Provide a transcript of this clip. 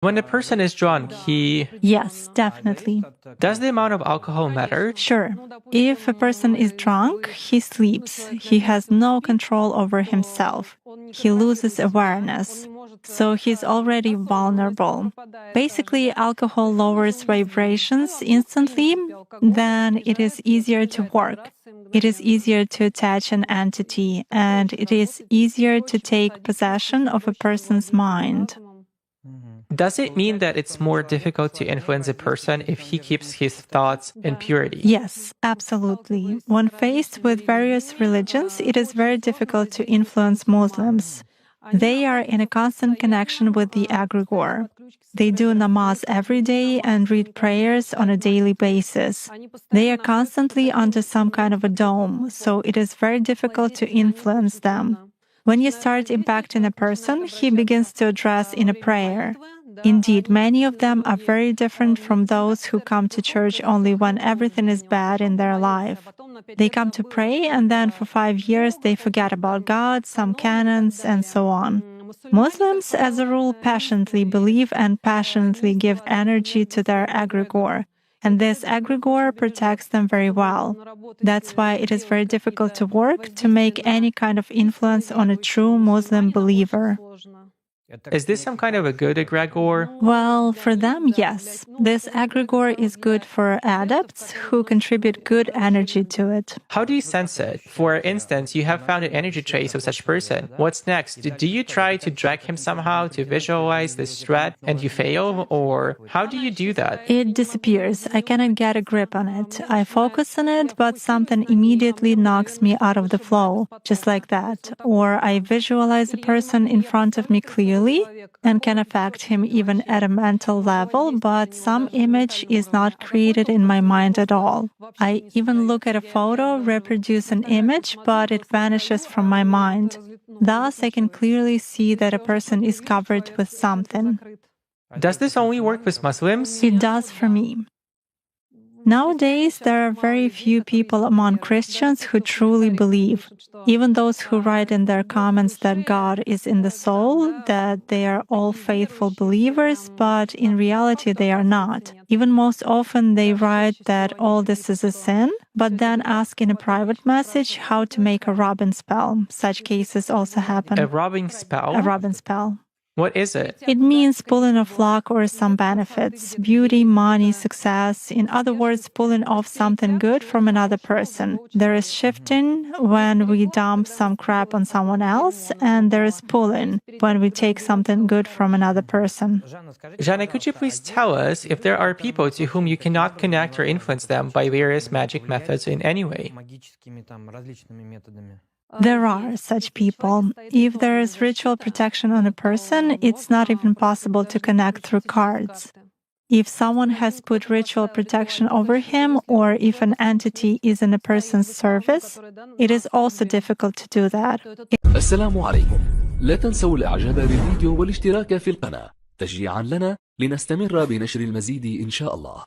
When a person is drunk, Yes, definitely. does the amount of alcohol matter? Sure. If a person is drunk, he sleeps. He has no control over himself. He loses awareness. So he's already vulnerable. Basically, alcohol lowers vibrations instantly, then it is easier to work. It is easier to attach an entity, and it is easier to take possession of a person's mind. Does it mean that it's more difficult to influence a person if he keeps his thoughts in purity? Yes, absolutely. When faced with various religions, it is very difficult to influence Muslims. They are in a constant connection with the egregore. They do namaz every day and read prayers on a daily basis. They are constantly under some kind of a dome, so it is very difficult to influence them. When you start impacting a person, he begins to address in a prayer. Indeed, many of them are very different from those who come to church only when everything is bad in their life. They come to pray, and then for 5 years they forget about God, some canons, and so on. Muslims, as a rule, passionately believe and passionately give energy to their egregore, and this egregore protects them very well. That's why it is very difficult to work to make any kind of influence on a true Muslim believer. Is this some kind of a good egregore? Well, for them, yes. This egregore is good for adepts who contribute good energy to it. How do you sense it? For instance, you have found an energy trace of such person. What's next? Do you try to drag him somehow to visualize this threat and you fail? Or how do you do that? It disappears. I cannot get a grip on it. I focus on it, but something immediately knocks me out of the flow, just like that. Or I visualize the person in front of me clearly and can affect him even at a mental level, but some image is not created in my mind at all. I even look at a photo, reproduce an image, but it vanishes from my mind. Thus, I can clearly see that a person is covered with something. Does this only work with Muslims? It does for me. Nowadays, there are very few people among Christians who truly believe. Even those who write in their comments that God is in the soul, that they are all faithful believers, but in reality they are not. Even most often they write that all this is a sin, but then ask in a private message how to make a rubbing spell. Such cases also happen. A rubbing spell? A rubbing spell. What is it? It means pulling off luck or some benefits, beauty, money, success. In other words, pulling off something good from another person. There is shifting when we dump some crap on someone else, and there is pulling when we take something good from another person. Jana, could you please tell us if there are people to whom you cannot connect or influence them by various magic methods in any way? There are such people. If there is ritual protection on a person, it's not even possible to connect through cards. If someone has put ritual protection over him, or if an entity is in a person's service, it is also difficult to do that. السلام عليكم. لا تنسوا الإعجاب بالفيديو والاشتراك في القناة تشجيعا لنا لنستمر بنشر المزيد إن شاء الله.